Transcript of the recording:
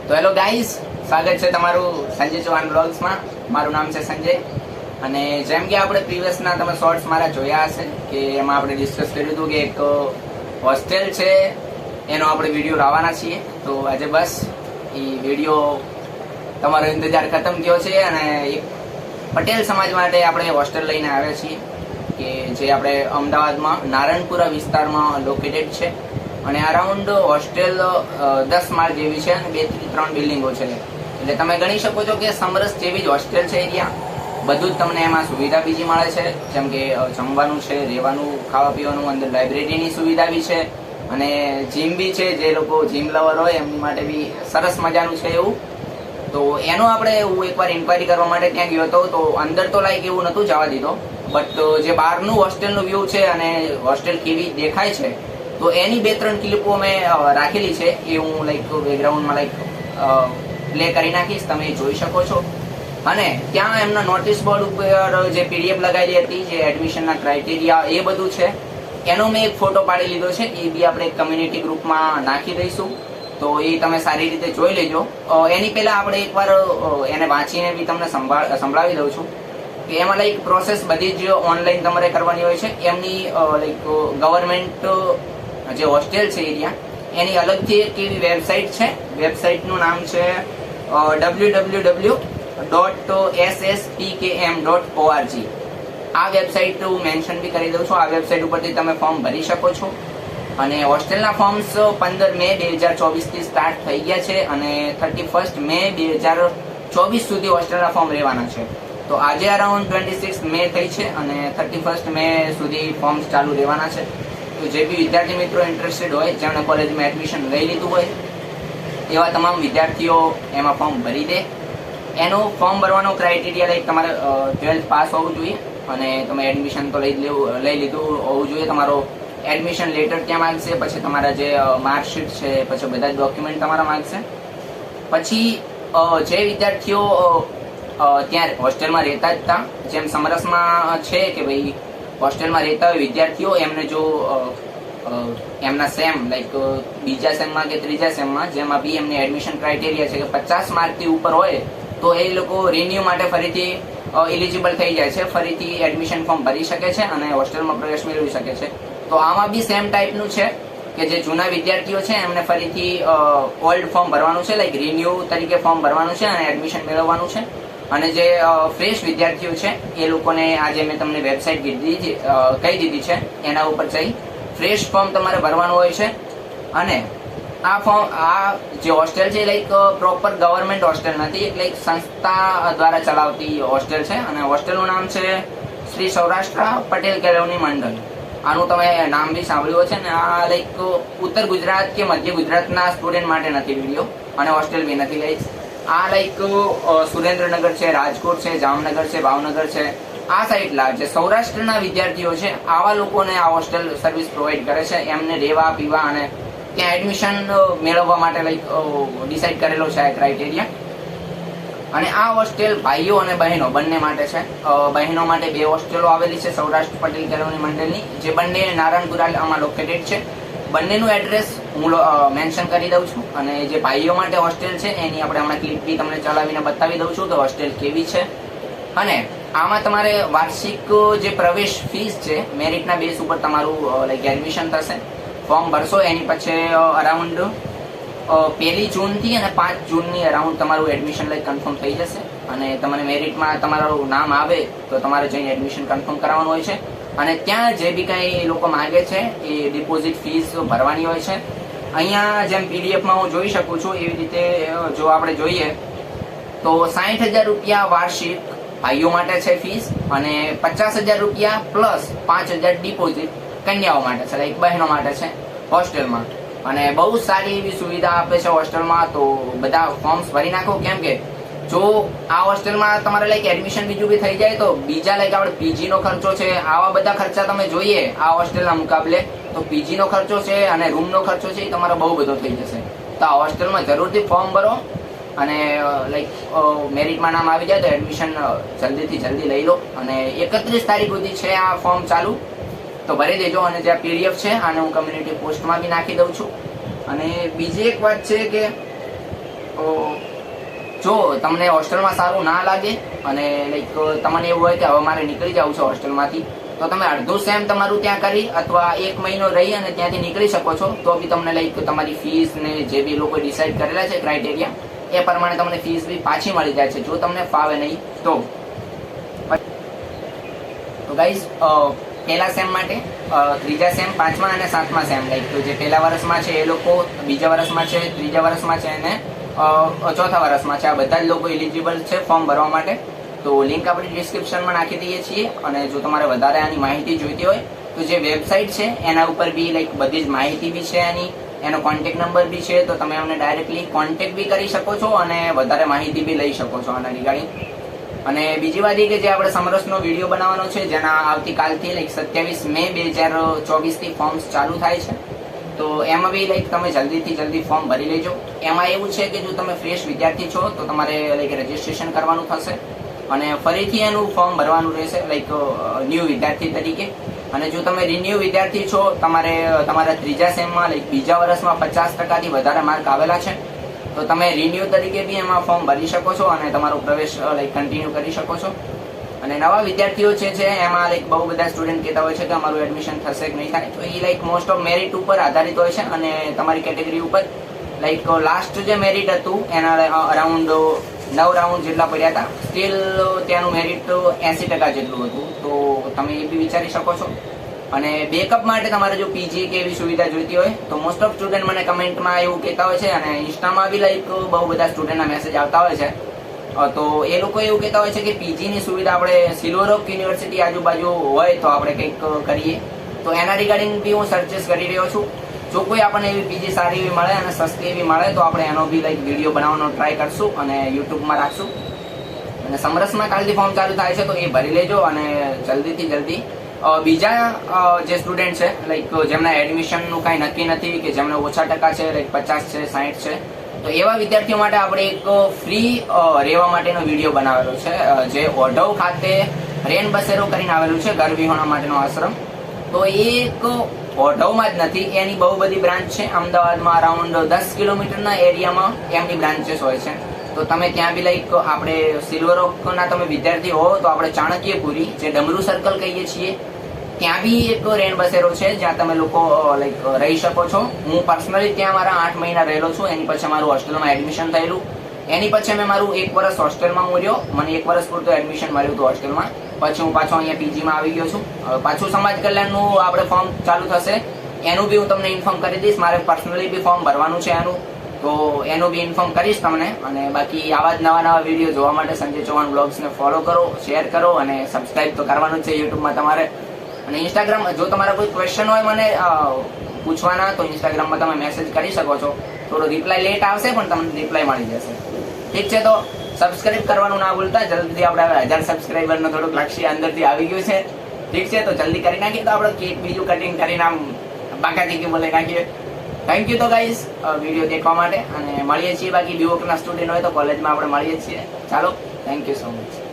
તો hello guys, સ્વાગત છે તમારું સંજય ચૌહાણ બ્લોગ્સમાં. મારું નામ છે સંજય અને જેમ કે આપણે પ્રીવિયસના તમે શોર્ટ્સ મારા જોયા હશે કે એમાં આપણે ડિસ્કસ કર્યું હતું કે એક હોસ્ટેલ છે એનો આપણે વિડીયો લાવવાના છીએ. તો આજે બસ એ વિડીયો તમારો ઇંતજાર ખતમ થયો છે અને એક પટેલ સમાજ માટે આપણે હોસ્ટેલ લઈને આવ્યા છીએ કે જે આપણે અમદાવાદમાં નારણપુરા વિસ્તારમાં લોકેટેડ છે અને અરાઉન્ડ હોસ્ટેલ 10 માળ જેવી છે અને 2 થી 3 બિલ્ડિંગો છે. એટલે તમે ગણી શકો છો કે સમરસ જેવી જ હોસ્ટેલ છે એરિયા. બધું જ તમને એમાં સુવિધા બીજી મળે છે, જેમ કે જમવાનું છે, રહેવાનું, ખાવા પીવાનું, અંદર લાઇબ્રેરીની સુવિધા બી છે અને જીમ બી છે. જે લોકો જીમ લવર હોય એમની માટે બી સરસ મજાનું છે એવું. તો એનો આપણે હું એકવાર ઇન્ક્વાયરી કરવા માટે ત્યાં ગયો હતો. તો અંદર તો લાઈક એવું નહોતું જવા દીધો, બટ જે બહારનું હોસ્ટેલનું વ્યૂ છે અને હોસ્ટેલ કેવી દેખાય છે તો એની 2-3 ક્લિપો મેં રાખેલી છે. એ હું લાઈક બેકગ્રાઉન્ડમાં લાઈક પ્લે કરી નાખીશ, તમે જોઈ શકો છો. અને ત્યાં એમના નોટિસ બોર્ડ ઉપર જે પીડીએફ લગાવેલી હતી, જે એડમિશનના ક્રાઇટેરિયા એ બધું છે, એનો મેં એક ફોટો પાડી લીધો છે. એ બી આપણે કમ્યુનિટી ગ્રુપમાં નાખી દઈશું, તો એ તમે સારી રીતે જોઈ લેજો. એની પહેલા આપણે એકવાર એને વાંચીને બી તમને સંભળાવી દઉં છું કે એમાં લાઈક પ્રોસેસ બધી જ ઓનલાઈન તમારે કરવાની હોય છે. એમની લાઈક ગવર્મેન્ટ જે હોસ્ટેલ છે એરિયા એની અલગથી એક એવી વેબસાઇટ છે. વેબસાઇટનું નામ છે www.sspkm.org. આ વેબસાઇટ હું મેન્શન બી કરી દઉં છું. આ વેબસાઇટ ઉપરથી તમે ફોર્મ ભરી શકો છો અને હોસ્ટેલના ફોર્મ્સ 15 મે 2024 થી સ્ટાર્ટ થઈ ગયા છે અને 31 મે 2024 સુધી હોસ્ટેલના ફોર્મ રહેવાના છે. તો આજે અરાઉન્ડ 26 મે થઈ છે અને 31 મે સુધી ફોર્મ્સ ચાલુ રહેવાના છે. તો જે બી વિદ્યાર્થી મિત્રો ઇન્ટરેસ્ટેડ હોય, જેમણે કોલેજમાં એડમિશન લઈ લીધું હોય, એવા તમામ વિદ્યાર્થીઓ એમાં ફોર્મ ભરી દે. એનું ફોર્મ ભરવાનો ક્રાઇટેરિયા લાઈક તમારે 12th પાસ હોવું જોઈએ અને તમે એડમિશન તો લઈ લીધું હોવું જોઈએ. તમારો એડમિશન લેટર ત્યાં માંગશે, પછી તમારા જે માર્કશીટ છે, પછી બધા જ ડોક્યુમેન્ટ તમારા માંગશે. પછી જે વિદ્યાર્થીઓ ત્યાં હોસ્ટેલમાં રહેતા જ હતા, જેમ સમરસમાં છે કે ભાઈ હોસ્ટેલમાં રહેતા હોય વિદ્યાર્થીઓ, એમને જો એમના સેમ લાઈક બીજા સેમમાં કે ત્રીજા સેમમાં જેમાં બી એમની એડમિશન ક્રાઇટેરિયા છે કે 50 માર્કથી ઉપર હોય તો એ લોકો રિન્યુ માટે ફરીથી એલિજિબલ થઈ જાય છે, ફરીથી એડમિશન ફોર્મ ભરી શકે છે અને હોસ્ટેલમાં પ્રવેશ મેળવી શકે છે. તો આમાં બી સેમ ટાઈપનું છે કે જે જૂના વિદ્યાર્થીઓ છે એમને ફરીથી ઓલ્ડ ફોર્મ ભરવાનું છે, લાઈક રિન્યુ તરીકે ફોર્મ ભરવાનું છે અને એડમિશન મેળવવાનું છે. અને જે ફ્રેશ વિદ્યાર્થીઓ છે એ લોકોને આજે મેં તમને વેબસાઇટ કહી દીધી છે, એના ઉપર જઈ ફ્રેશ ફોર્મ તમારે ભરવાનું હોય છે. અને આ જે હોસ્ટેલ છે લાઈક પ્રોપર ગવર્મેન્ટ હોસ્ટેલ નથી, એટલે એક સંસ્થા દ્વારા ચલાવતી હોસ્ટેલ છે અને હોસ્ટેલનું નામ છે શ્રી સૌરાષ્ટ્ર પટેલ કેળવણી મંડળ. આનું તમે નામ બી સાંભળ્યું છે ને. આ લાઈક ઉત્તર ગુજરાત કે મધ્ય ગુજરાતના સ્ટુડન્ટ માટે નથી વિડીયો અને હોસ્ટેલ બી નથી ગાઈસ. આ લાઈક સુરેન્દ્રનગર છે, રાજકોટ છે, જામનગર છે, ભાવનગર છે, આ સાઈડના જે સૌરાષ્ટ્રના વિદ્યાર્થીઓ છે આવા લોકોને આ હોસ્ટેલ સર્વિસ પ્રોવાઈડ કરે છે. એમને રહેવા પીવા અને ત્યાં એડમિશન મેળવવા માટે લાઈક ડિસાઈડ કરેલો છે આ ક્રાઇટેરિયા. અને આ હોસ્ટેલ ભાઈઓ અને બહેનો બંને માટે છે. બહેનો માટે 2 હોસ્ટેલો આવેલી છે સૌરાષ્ટ્ર પટેલ કેળવણી મંડળની, જે બંને નારણપુરામાં લોકેટેડ છે. બંનેનું એડ્રેસ હું મેન્શન કરી દઉં છું. અને જે ભાઈઓ માટે હોસ્ટેલ છે એની આપણે હમણાં ક્લિપ બી તમને ચલાવીને બતાવી દઉં છું કે હોસ્ટેલ કેવી છે. અને આમાં તમારે વાર્ષિક જે પ્રવેશ ફીસ છે, મેરિટના બેઝ ઉપર તમારું લાઈક એડમિશન થશે. ફોર્મ ભરશો એની પછી અરાઉન્ડ 1 જૂનથી અને 5 જૂનની અરાઉન્ડ તમારું એડમિશન લાઈક કન્ફર્મ થઈ જશે. અને તમને મેરિટમાં તમારું નામ આવે તો તમારે જઈને એડમિશન કન્ફર્મ કરાવવાનું હોય છે. અને ત્યાં જે બી કંઈ લોકો માગે છે એ ડિપોઝિટ ફીસ ભરવાની હોય છે. અહીંયા જેમ પીડીએફમાં હું જોઈ શકું છું એવી રીતે જો આપણે જોઈએ તો 60,000 રૂપિયા વાર્ષિક ભાઈઓ માટે છે ફીસ અને 50,000 રૂપિયા પ્લસ 5,000 ડિપોઝિટ કન્યાઓ માટે છે, લાઈક બહેનો માટે છે હોસ્ટેલમાં. અને બહુ સારી એવી સુવિધા આપે છે હોસ્ટેલમાં. તો બધા ફોર્મ્સ ભરી નાખો, કેમ કે જો આ હોસ્ટેલમાં તમારે લાઈક એડમિશન બીજું બી થઈ જાય તો બીજા લાઈક આપણે પીજી નો ખર્ચો છે, આવા બધા ખર્ચા તમે જોઈએ આ હોસ્ટેલના મુકાબલે તો પીજી નો ખર્ચો છે અને રૂમ નો ખર્ચો છે એ તમારો બહુ બધો થઈ જશે. તો આ હોસ્ટેલમાં જરૂરથી ફોર્મ ભરો અને લાઈક મેરિટમાં નામ આવી જાય તો એડમિશન જલ્દીથી જલ્દી લઈ લો. અને 31 તારીખ સુધી છે આ ફોર્મ ચાલુ, તો ભરી દેજો. અને જે પીડીએફ છે આને હું કમ્યુનિટી પોસ્ટમાં બી નાખી દઉં છું. અને બીજી એક વાત છે કે તો જો તમને હોસ્ટેલમાં સારું ના લાગે અને લાઈક તમને એવું હોય કે હવે મારે નીકળી જવું છે હોસ્ટેલમાંથી, તો તમે અડધું સેમ તમારું ત્યાં કરી અથવા 1 મહિનો રહી અને ત્યાંથી નીકળી શકો છો. તો બી તમને લાઈક તમારી ફીસ ને જે બી લોકો ડિસાઈડ કરેલા છે ક્રાઇટેરિયા એ પ્રમાણે તમને ફીસ બી પાછી મળી જાય છે, જો તમને ફાવે નહીં તો. ગાઈઝ પહેલા સેમ માટે ત્રીજા સેમ, પાંચમા અને સાતમા સેમ લાઈક જે પહેલા વર્ષમાં છે એ લોકો, બીજા વર્ષમાં છે, ત્રીજા વર્ષમાં છે અને ચોથા વર્ષમાં છે, આ બધા જ લોકો એલિજિબલ છે ફોર્મ ભરવા માટે. તો લિંક આપણે ડિસ્ક્રિપ્શનમાં નાખી દઈએ છીએ. અને જો તમારે વધારે આની માહિતી જોઈતી હોય તો જે વેબસાઇટ છે એના ઉપર બી લાઈક બધી જ માહિતી બી છે એની, એનો કોન્ટેક્ટ નંબર બી છે, તો તમે અમને ડાયરેક્ટલી કોન્ટેક્ટ બી કરી શકો છો અને વધારે માહિતી બી લઈ શકો છો આના રિગાર્ડિંગ. અને બીજી વાત એ કે જે આપણે સમરસનો વિડીયો બનાવવાનો છે, જેના આવતીકાલથી લાઈક 27 મે 2024 થી ફોર્મ્સ ચાલુ થાય છે. તો એમાં બી લાઈક તમે જલ્દીથી જલ્દી ફોર્મ ભરી લેજો. એમાં એવું છે કે જો તમે ફ્રેશ વિદ્યાર્થી છો તો તમારે લાઈક રજીસ્ટ્રેશન કરવાનું થશે અને ફરીથી એનું ફોર્મ ભરવાનું રહેશે લાઈક ન્યૂ વિદ્યાર્થી તરીકે. અને જો તમે રિન્યુ વિદ્યાર્થી છો, તમારે તમારા ત્રીજા સેમમાં લાઈક બીજા વર્ષમાં 50%થી વધારે માર્ક આવેલા છે, તો તમે રિન્યુ તરીકે બી એમાં ફોર્મ ભરી શકો છો અને તમારો પ્રવેશ લાઈક કન્ટિન્યુ કરી શકો છો. અને નવા વિદ્યાર્થીઓ છે એમાં લાઈક બહુ બધા સ્ટુડન્ટ કહેતા હોય છે કે અમારું એડમિશન થશે કે નહીં થાય, તો એ લાઈક મોસ્ટ ઓફ મેરિટ ઉપર આધારિત હોય છે અને તમારી કેટેગરી ઉપર. લાઈક લાસ્ટ જે મેરિટ હતું એના અરાઉન્ડ 9 રાઉન્ડ જેટલા પડ્યા હતા, સ્ટીલ ત્યાંનું મેરિટ 80% જેટલું હતું, તો તમે એ બી વિચારી શકો છો. અને બેકઅપ માટે તમારે જો પીજી કે એવી સુવિધા જોઈતી હોય તો મોસ્ટ ઓફ સ્ટુડન્ટ મને કમેન્ટમાં એવું કહેતા હોય છે અને ઇન્સ્ટામાં બી લાઈક બહુ બધા સ્ટુડન્ટના મેસેજ આવતા હોય છે. તો એ લોકો એવું કહેતા હોય છે કે પીજીની સુવિધા આપણે સિલ્વર ઓક યુનિવર્સિટી આજુબાજુ હોય તો આપણે કંઈક કરીએ. તો એના રિગાર્ડિંગ બી હું સર્ચેસ કરી રહ્યો છું. જો કોઈ આપણને એવી પીજી સારી એવી મળે અને સસ્તી એવી મળે તો આપણે એનો બી લાઈક વિડીયો બનાવવાનો ટ્રાય કરશું અને યુટ્યુબમાં રાખશું. અને સમરસમાં કાલથી ફોર્મ ચાલુ થાય છે તો એ ભરી લેજો. અને જલ્દીથી જલ્દી બીજા જે સ્ટુડન્ટ છે લાઈક જેમના એડમિશનનું કાંઈ નક્કી નથી કે જેમને ઓછા ટકા છે, લાઈક 50 છે, 60 છે, તો એવા વિદ્યાર્થીઓ માટે આપણે એક ફ્રી રહેવા માટેનો વિડીયો બનાવેલો છે, જે ઓઢવ ખાતે રેન બસેરો કરીને આવેલું છે, ઘર વિહોણા માટેનો આશ્રમ. તો એ એક ઓઢવમાં જ નથી, એની બહુ બધી બ્રાન્ચ છે. અમદાવાદમાં અરાઉન્ડ 10 કિલોમીટરના એરિયામાં એમની બ્રાન્ચેસ હોય છે. તો તમે ત્યાં બી લાઈક આપણે સિલ્વર ઓકના તમે વિદ્યાર્થી હો તો આપણે ચાણક્યપુરી જે ડમરૂ સર્કલ કહીએ છીએ ત્યાં બી એક રેન બસેરો છે જ્યાં તમે લોકો લાઈક રહી શકો છો. હું પર્સનલી ત્યાં મારા 8 મહિના રહેલો છું. એની પછી મારું હોસ્ટેલમાં એડમિશન થયેલું, એની પછી મેં મારું 1 વર્ષ હોસ્ટેલમાં હું રહ્યો, મને 1 વર્ષ પૂરતું એડમિશન મળ્યું હતું હોસ્ટેલમાં. પછી હું પાછો અહીંયા પીજીમાં આવી ગયો છું. હવે પાછું સમાજ કલ્યાણનું આપણે ફોર્મ ચાલુ થશે, એનું બી હું તમને ઇન્ફોર્મ કરી દઈશ. મારે પર્સનલી બી ફોર્મ ભરવાનું છે એનું, તો એનું બી ઇન્ફોર્મ કરીશ તમને. અને બાકી આવા જ નવા વિડીયો જોવા માટે સંજય ચૌહાણ બ્લોગ્સને ફોલો કરો, શેર કરો અને સબસ્ક્રાઇબ તો કરવાનું જ છે યુટ્યુબમાં તમારે. અને ઇન્સ્ટાગ્રામ, જો તમારા કોઈ ક્વેશ્ચન હોય મને પૂછવાના તો ઇન્સ્ટાગ્રામમાં તમે મેસેજ કરી શકો છો. થોડો રિપ્લાય લેટ આવશે પણ તમને રિપ્લાય મળી જશે. ઠીક છે, તો સબસ્ક્રાઇબ કરવાનું ના ભૂલતા. જલ્દી આપણે 1000 સબસ્ક્રાઇબરનો થોડુંક લક્ષ્ય અંદરથી આવી ગયું છે. ઠીક છે, તો જલ્દી કરી નાખીએ તો આપણે કેક બીજું કટિંગ કરીને આમ બાકાથી કે બોલે નાખીએ. થેન્ક યુ તો ગાઈઝ વિડીયો દેખવા માટે. અને મળીએ છીએ બાકી બીઓકના સ્ટુડન્ટ હોય તો કોલેજમાં આપણે મળીએ છીએ. ચાલો, થેન્ક યુ સો મચ.